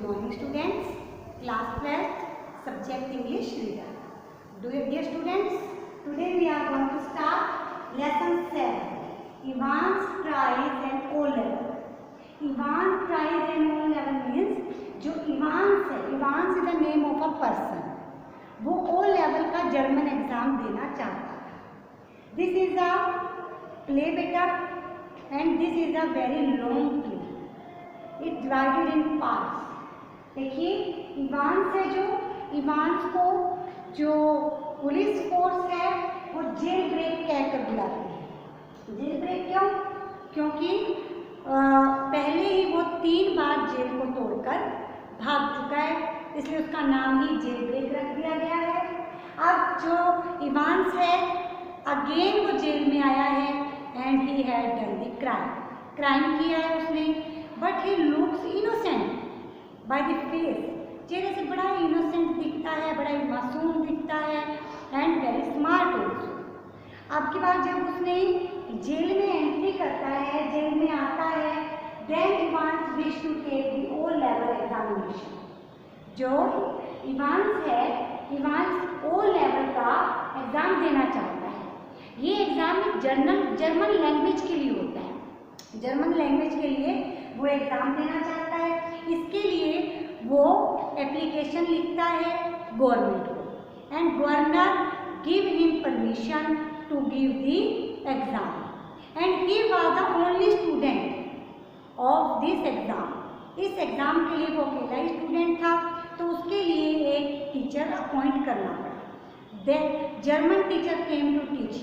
morning students, class 12th, subject English reader. Dear students, today we are going to start lesson 7, Evans Prize and O level. Evans Prize and O level means जो Evans है, Evans is the name of a person, वो O level का German exam देना चाहता है. This is a play beta and this is a very long play. It divided in parts. देखिए Evans है, जो इवांस को जो पुलिस फोर्स है वो जेल ब्रेक कहकर बुलाती है. जेल ब्रेक क्यों? क्योंकि पहले ही वो 3 बार जेल को तोड़कर भाग चुका है, इसलिए उसका नाम ही जेल ब्रेक रख दिया गया है. अब जो इवांस है अगेन वो जेल में आया है and he had done the crime किया है उसने, but he looks innocent by the face. चेहरे से बड़ा इनोसेंट दिखता है, बड़ा ही मासूम दिखता है एंड वेरी स्मार्ट ऑल्सो. अब की बात जब उसने जेल में एंट्री करता है, जेल में आता है, then Evans wish to take the O level examination. जो इवांस है, इवांस ओ लेवल का एग्जाम देना चाहता है. ये एग्जाम जर्मन लैंग्वेज के लिए होता है. जर्मन लैंग्वेज के लिए वो एग्ज़ाम देना चाहता है. इसके लिए वो एप्लीकेशन लिखता है गवर्नमेंट को and governor give him permission to give the exam and he was the only student of this exam. इस एग्ज़ाम के लिए वो अकेला ही स्टूडेंट था, तो उसके लिए एक टीचर अपॉइंट करना पड़ा. The German teacher came to teach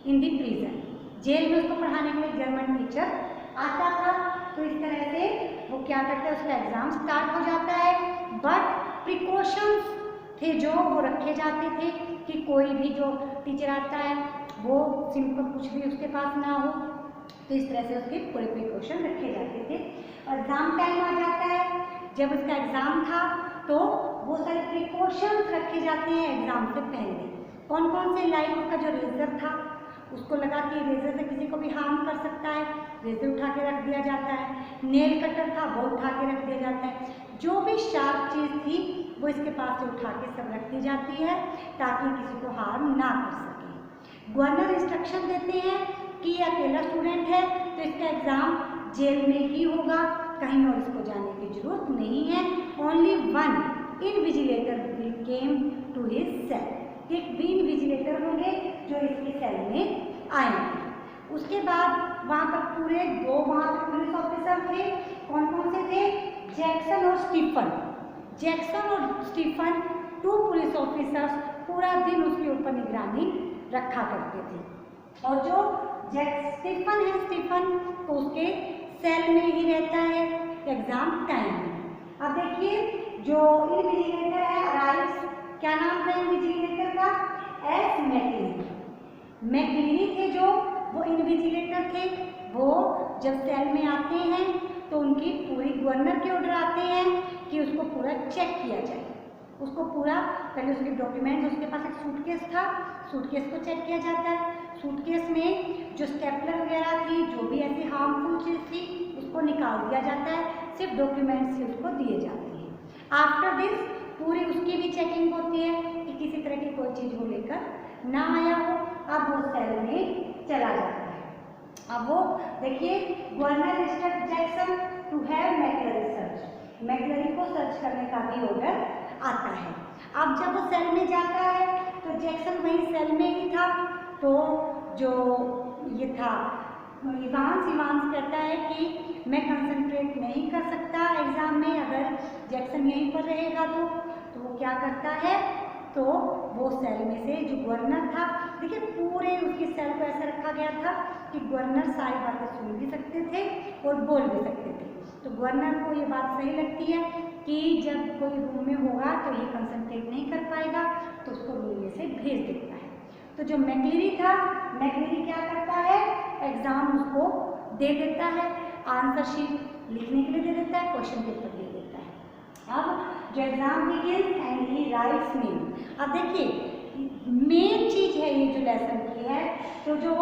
in the prison. जेल में उसको पढ़ाने के लिए जर्मन टीचर आता था. तो इस तरह से वो क्या करता है, उसका एग्ज़ाम स्टार्ट हो जाता है. बट प्रिकॉशंस थे जो वो रखे जाते थे कि कोई भी जो टीचर आता है वो सिंपल कुछ भी उसके पास ना हो. तो इस तरह से उसके पूरे प्रिकॉशन रखे जाते थे. एग्ज़ाम टाइम आ जाता है, जब उसका एग्ज़ाम था तो वो सारे प्रिकॉशंस रखे जाते हैं एग्ज़ाम से पहले. कौन कौन से? लाइक उसका जो रेजर था, उसको लगा कि रेजर से किसी को भी हार्म कर सकता है, रेजर उठा के रख दिया जाता है. नेल कटर था, वो उठा के रख दिया जाता है. जो भी शार्प चीज़ थी वो इसके पास से उठा के सब रख दी जाती है ताकि किसी को हार्म ना कर सके. गवर्नर इंस्ट्रक्शन देते हैं कि ये अकेला स्टूडेंट है तो इसका एग्ज़ाम जेल में ही होगा, कहीं और इसको जाने की जरूरत नहीं है. Only one invigilator will came to his cell. एक भी इनविजिलेटर होंगे जो इसके सेल में आएंगे. उसके बाद वहाँ पर पूरे 2 वहाँ पर पुलिस ऑफिसर थे. कौन कौन से थे? जैक्सन और स्टीफन. जैक्सन और स्टीफन 2 पुलिस ऑफिसर्स पूरा दिन उसके ऊपर निगरानी रखा करते थे. और जो स्टीफन है, स्टीफन तो उसके सेल में ही रहता है एग्ज़ाम टाइम में. अब देखिए जो इनविजिलेटर है राइस, क्या नाम था इनविजिलेटर का? एस मैकलिनी. मैकलिनी थे जो वो इनविजिलेटर थे. वो जब सेल में आते हैं तो उनकी पूरी गवर्नर के ऑर्डर आते हैं कि उसको पूरा चेक किया जाए. उसको पूरा पहले उसके डॉक्यूमेंट्स, उसके पास एक सूटकेस था, सूटकेस को चेक किया जाता है. सूटकेस में जो स्टेपलर वगैरह थी, जो भी ऐसी हार्मफुल चीज़ थी, उसको निकाल दिया जाता है. सिर्फ डॉक्यूमेंट्स ही उसको दिए जाते हैं. आफ्टर दिस पूरी उसकी भी चेकिंग होती है कि किसी तरह की कोई चीज़ वो लेकर ना आया हो. अब वो सेल में चला जाता है. अब वो देखिए governor instruct Jackson to have McLeary search. McLeary को सर्च करने का भी ऑर्डर आता है. अब जब वो सेल में जाता है तो जैक्सन वहीं सेल में ही था. तो जो ये था इवांस कहता है कि मैं कंसंट्रेट नहीं कर सकता एग्ज़ाम में अगर जैक्सन यहीं पर रहेगा तो वो क्या करता है, तो वो सेल में से जो गवर्नर था, देखिए पूरे उसकी सेल को ऐसा रखा गया था कि गवर्नर सारी बातें सुन भी सकते थे और बोल भी सकते थे. तो गवर्नर को ये बात सही लगती है कि जब कोई रूम में होगा तो ये कंसंट्रेट नहीं कर पाएगा, तो उसको रूम में से भेज देता है. तो जो मैकलिनी था, मैकलिनी क्या करता है, एग्ज़ाम उसको दे देता है, आंसर शीट लिखने के लिए दे देता है, क्वेश्चन पेपर दे देता है. अब जो exam begin and he rights name. अब देखिए मेन चीज़ है ये जो लेसन की है, तो जो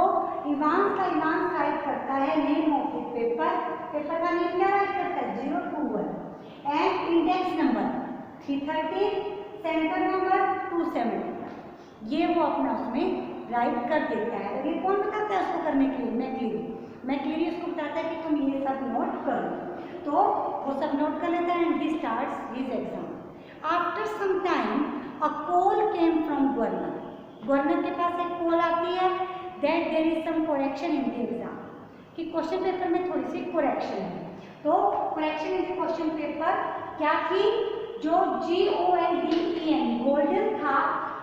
इवांस राइट करता है name of the paper. Paper का नेम क्या राइट करता है? 021 and in index number 330, centre number 270, ये वो अपना उसमें राइट कर देता है। और ये कौन बताता है उसको करने के लिए? मैक्लेरी उसको बताता है कि तुम ये सब नोट करो। तो वो सब नोट कर लेता है and he starts his exam. After some time a call came from governor के पास एक कॉल आती है that there is some correction in the exam, कि क्वेश्चन पेपर में थोड़ी सी करेक्शन है। तो correction in the question paper क्या थी? जो GOLDEN गोल्डन था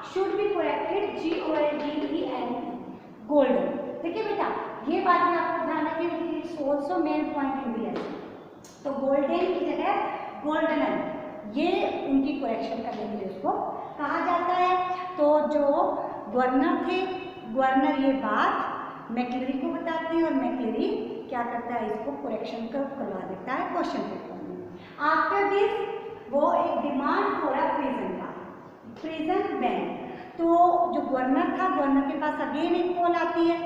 should be corrected GOLDEN golden. देखिए बेटा, ये बात में आपको ध्यान रखिए, it's also main point in the. तो गोल्डन की जगह गोल्डन, ये उनकी करेक्शन करने के लिए उसको कहा जाता है। तो जो गवर्नर थे, गवर्नर ये बात मैक्लेरी को बताते हैं और मैक्लेरी क्या करता है? इसको करेक्शन करवा देता है क्वेश्चन पेपर में। आफ्टर दिस वो एक demand for a present bank. तो जो गवर्नर था, गवर्नर के पास अगेन एक कॉल आती है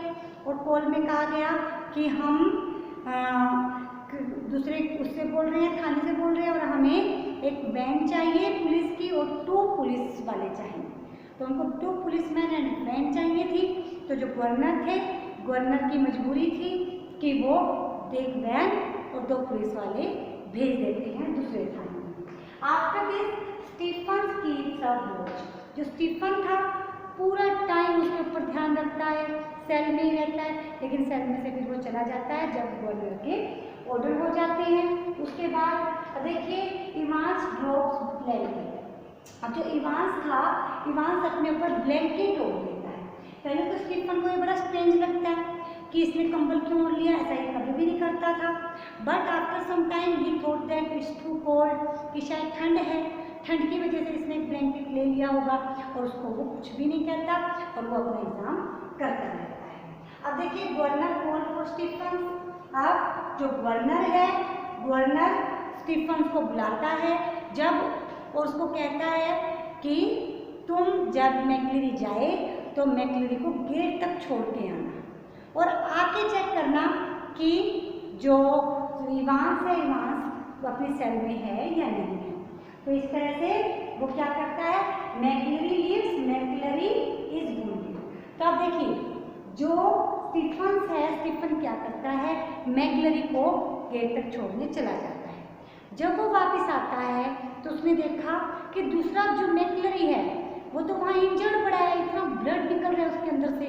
और कॉल में कहा गया कि हम दूसरे उससे बोल रहे हैं, थाने से बोल रहे हैं और हमें एक बैंड चाहिए पुलिस की और 2 पुलिस वाले चाहिए। तो उनको 2 पुलिसमैन एंड बैंड चाहिए थी। तो जो गवर्नर थे, गवर्नर की मजबूरी थी कि वो एक बैंड और 2 पुलिस वाले भेज देते हैं दूसरे थाने में। After this Stephen keeps a watch. जो स्टीफन था पूरा टाइम उसके ऊपर ध्यान रखता है, सेल में ही रहता है, लेकिन सेल में से फिर वो चला जाता है जब गवर्नर के ऑर्डर हो जाते हैं। उसके बाद देखिए इवांस ड्रॉप्स ब्लैंकेट। अब जो इवांस था, इवांस अपने ऊपर ब्लैंकेट ओढ़ लेता है। पहले तो स्टीफन को ये बड़ा स्ट्रेंज लगता है कि इसने कंबल क्यों ओढ़ लिया, ऐसा ये कभी भी नहीं करता था। But after some time he thought that it's too cold, कि शायद ठंड है, ठंड की वजह से इसने ब्लैंकेट ले लिया होगा और उसको वो कुछ भी नहीं कहता और वो अपना एग्जाम करता रहता है। अब देखिए गवर्नर कॉल फॉर स्टीफन। अब जो गवर्नर है, गवर्नर स्टीफन को बुलाता है जब और उसको कहता है कि तुम जब मैक्लेरी जाए तो मैक्लेरी को गेट तक छोड़ के आना और आके चेक करना कि जो इवांस है, इवांस वो अपने सेल में है या नहीं है। तो इस तरह से वो क्या करता है? मैक्लेरी लीव्स, मैक्लेरी इज वुंडेड। तो अब देखिए जो स्टीफन है, स्टीफन क्या करता है? मैक्लेरी को गेट तक छोड़ने चला जाता है। जब वो वापस आता है तो उसने देखा कि दूसरा जो मैक्लेरी है वो तो वहाँ इंजर्ड पड़ा है, इतना ब्लड निकल रहा है उसके अंदर से,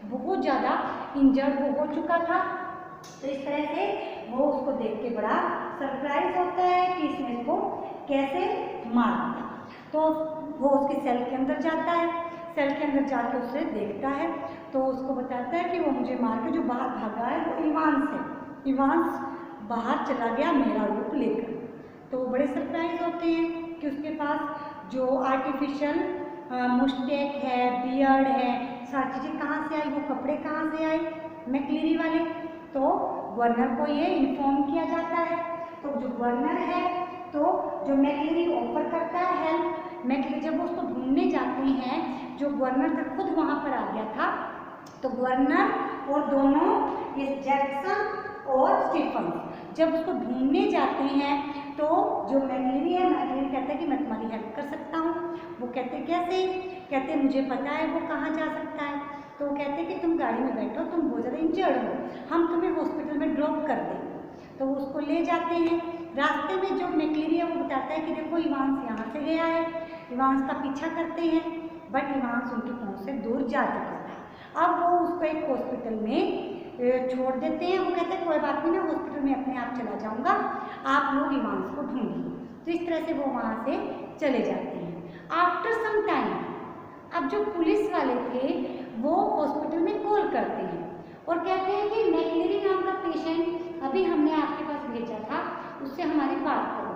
बहुत ज़्यादा इंजर्ड वो हो चुका था। तो इस तरह से वो उसको देख के बड़ा सरप्राइज होता है कि इसने इसको कैसे मार दिया। तो वो उसके सेल के अंदर जाता है, सेल के अंदर जाके उसे देखता है तो उसको बताता है कि वो मुझे मार के जो बाहर भागा है वो इवांस है, इवांस बाहर चला गया मेरा रूप लेकर। तो वो बड़े सरप्राइज होते हैं कि उसके पास जो आर्टिफिशियल मुस्टैक है, बियर्ड है, सारी चीज़ें कहाँ से आई, वो कपड़े कहाँ से आए मैक्लेरी वाले। तो गवर्नर को ये इन्फॉर्म किया जाता है। तो जो गवर्नर है, तो जो मैक्लेरी ऑफर करता है हेल्प, मैक्लेरी जब वो उसको ढूंढने जाते हैं, जो गवर्नर था खुद वहाँ पर आ गया था। तो गवर्नर और दोनों इस जैक्सन और स्टीफन जब उसको ढूंढने जाते हैं तो जो मैक्लेरी है, मैक्लेरी कहता है कि मैं तुम्हारी हेल्प कर सकता हूँ। वो कहते कैसे? कहते मुझे पता है वो कहाँ जा सकता है। तो वो कहते कि तुम गाड़ी में बैठो, तुम बहुत ज़्यादा इंजर्ड हो, हम तुम्हें हॉस्पिटल में ड्रॉप कर देंगे। तो वो उसको ले जाते हैं। रास्ते में जो मैक्लेरी है वो बताता है कि देखो इवांस यहाँ से गया है, इवांस का पीछा करते हैं, बट इवांस उनकी पहुँच से दूर जा चुका था। अब वो उसको एक हॉस्पिटल में छोड़ देते हैं। वो कहते हैं कोई बात नहीं, मैं हॉस्पिटल में अपने आप चला जाऊँगा, आप लोग इवांस को ढूंढिए। तो इस तरह से वो वहाँ से चले जाते हैं। आफ्टर सम टाइम अब जो पुलिस वाले थे वो हॉस्पिटल में कॉल करते हैं और कहते हैं कि मैक्लेरी नाम का पेशेंट अभी हमने आपके पास भेजा था, उससे हमारी बात करो।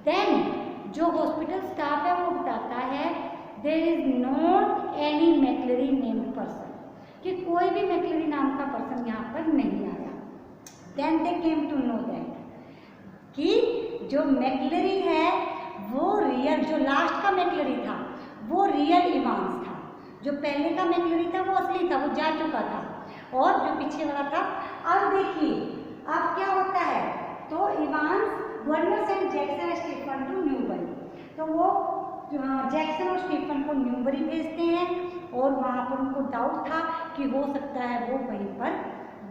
देन जो हॉस्पिटल स्टाफ है वो बताता है there is not any McLeary named person, कि कोई भी मैक्लेरी नाम का पर्सन यहाँ पर नहीं आया। Then they came to know that कि जो मैक्लेरी है वो रियल, जो लास्ट का मैक्लेरी था वो रियल इवांस था, जो पहले का मैक्लेरी था वो असली था, वो जा चुका था, और जो पीछे वाला था। अब देखिए अब क्या होता है, तो Evans governor sent Jackson Stephen to तो वो जैक्सन और स्टीफन को न्यूबरी भेजते हैं और वहाँ पर उनको डाउट था कि हो सकता है वो वहीं पर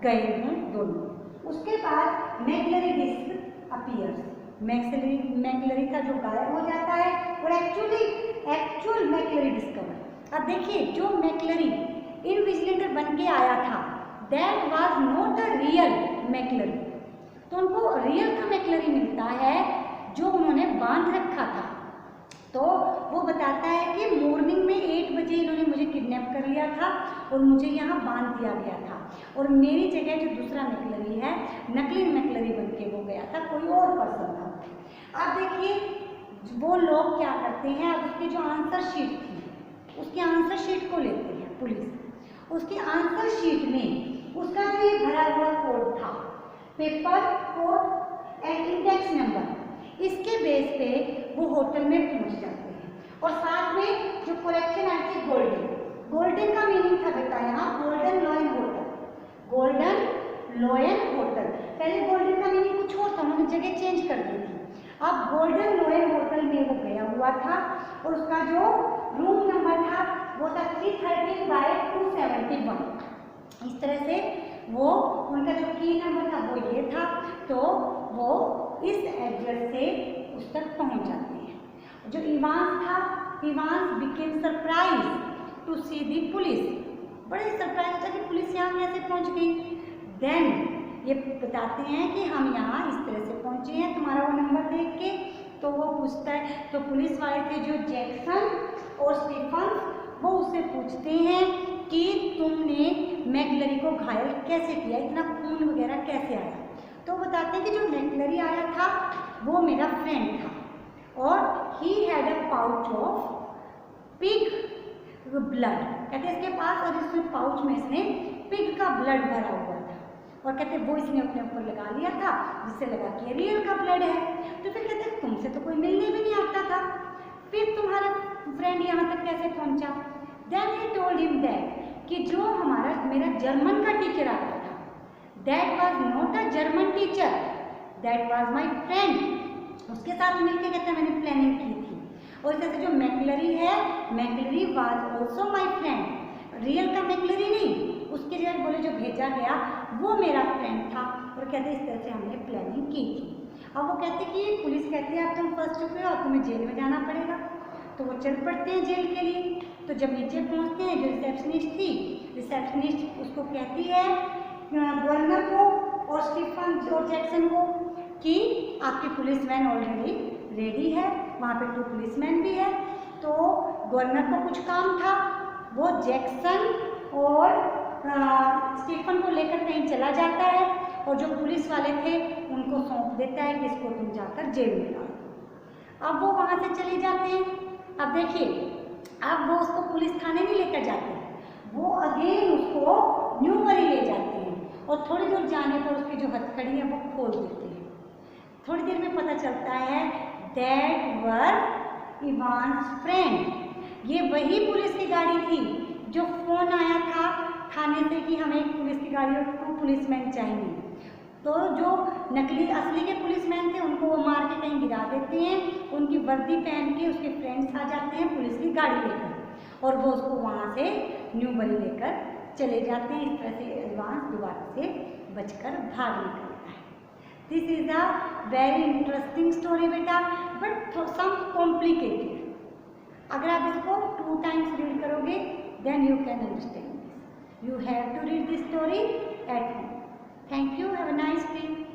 गए हों दोनों। उसके बाद मैकलरी डिस्क अपीयर्स, मैकलरी का जो गायब हो जाता है और एक्चुअल मैकलरी डिस्कवर। अब देखिए जो मैकलरी इनविजिलेटर बन के आया था that was not the real मैकलरी, तो उनको रियल का मैकलरी मिलता है जो उन्होंने बांध रखा था। तो वो बताता है कि मॉर्निंग में 8 बजे इन्होंने मुझे किडनैप कर लिया था और मुझे यहाँ बांध दिया गया था और मेरी जगह जो दूसरा मैकलरी है नकली मैकलरी बन के वो गया था, कोई और पर्सन था। अब देखिए वो लोग क्या करते हैं, अब उसकी जो आंसर शीट थी उसकी आंसर शीट को लेते हैं पुलिस, उसकी आंसर शीट में उसका जो ये भरा हुआ कोड था, paper code and index number, इसके बेस पे वो होटल में पहुंच जाते हैं। और साथ में जो करेक्शन आई थी गोल्डन का मीनिंग था बेटा यहाँ golden lion hotel, golden lion hotel. पहले गोल्डन का मीनिंग कुछ और था, उन्होंने जगह चेंज कर दी थी। अब गोल्डन लॉयन होटल में वो गया हुआ था और उसका जो रूम नंबर था वो था 313/271। इस तरह से वो उनका जो की नंबर था वो ये था, तो वो इस एड्रेस से उस तक पहुंच जाते हैं। जो इवांस था, Evans became surprise to see the police, बड़े सरप्राइज था कि पुलिस यहाँ कैसे पहुंच गई। देन ये बताते हैं कि हम यहाँ इस तरह से पहुंचे हैं तुम्हारा वो नंबर देख के। तो वो पूछता है, तो पुलिस वाले थे जो जैक्सन और स्टीफन, वो उससे पूछते हैं कि तुमने मैकलरी को घायल कैसे किया, इतना खून वगैरह कैसे आया। तो बताते हैं कि जो मैकलरी आया था वो मेरा फ्रेंड था और he had a pouch of pig blood, कहते हैं इसके पास, और इस पाउच में इसने पिग का ब्लड भरा हुआ था और कहते वो इसने अपने ऊपर लगा लिया था जिससे लगा कि रियल का ब्लड है। तो फिर कहते हैं तुमसे तो कोई मिलने भी नहीं आता था, फिर तुम्हारा फ्रेंड यहाँ तक कैसे पहुँचा। Then he told him that कि जो मेरा जर्मन का टीचर आता था that was not a German teacher, that was my friend, उसके साथ मिलकर कहते हैं मैंने प्लानिंग की थी। और जैसे जो मैकलरी है, मैकलरी was also my friend, real का मैकलरी नहीं, उसके जगह बोले जो भेजा गया वो मेरा फ्रेंड था। और कहते इस तरह से हमने प्लानिंग की थी। अब वो कहते कि पुलिस कहती है अब तुम फंस चुके हो, अब तुम्हें जेल में जाना पड़ेगा। तो वो चल पड़ते हैं जेल के लिए। तो जब नीचे पहुंचते हैं, जो रिसेप्शनिस्ट थी, रिसेप्शनिस्ट उसको कहती है गवर्नर को और स्टीफन और जैक्सन को कि आपकी पुलिसमैन ऑलरेडी रेडी है, वहाँ पे 2 पुलिसमैन भी है। तो गवर्नर को कुछ काम था, वो जैक्सन और स्टीफन को लेकर कहीं चला जाता है और जो पुलिस वाले थे उनको सौंप देता है कि इसको तुम जाकर जेल में डालो। अब वो वहाँ से चले जाते हैं। अब देखिए, अब वो उसको पुलिस थाने नहीं लेकर जाते, वो अगेन उसको न्यूबरी ले जाते हैं और थोड़ी दूर जाने पर उसकी जो हथकड़ी है वो खोल देते हैं। थोड़ी देर में पता चलता है दैट वर इवांस फ्रेंड, ये वही पुलिस की गाड़ी थी जो फोन आया था थाने से कि हमें एक पुलिस की गाड़ी और 2 पुलिसमैन चाहिए। तो जो नकली असली के पुलिसमैन थे उनको वो मार के कहीं गिरा देते हैं, उनकी वर्दी पहन के उसके फ्रेंड्स आ जाते हैं पुलिस की गाड़ी लेकर और वो उसको वहाँ से न्यूबरी लेकर चले जाते हैं। इस तरह से इवांस दोबारा से बचकर भाग निकलता है। This is a very interesting story बेटा, बट सम कॉम्प्लिकेटेड। अगर आप इसको 2 टाइम्स रीड करोगे then you can understand this. You have to read this story at home. Thank you. Have a nice day.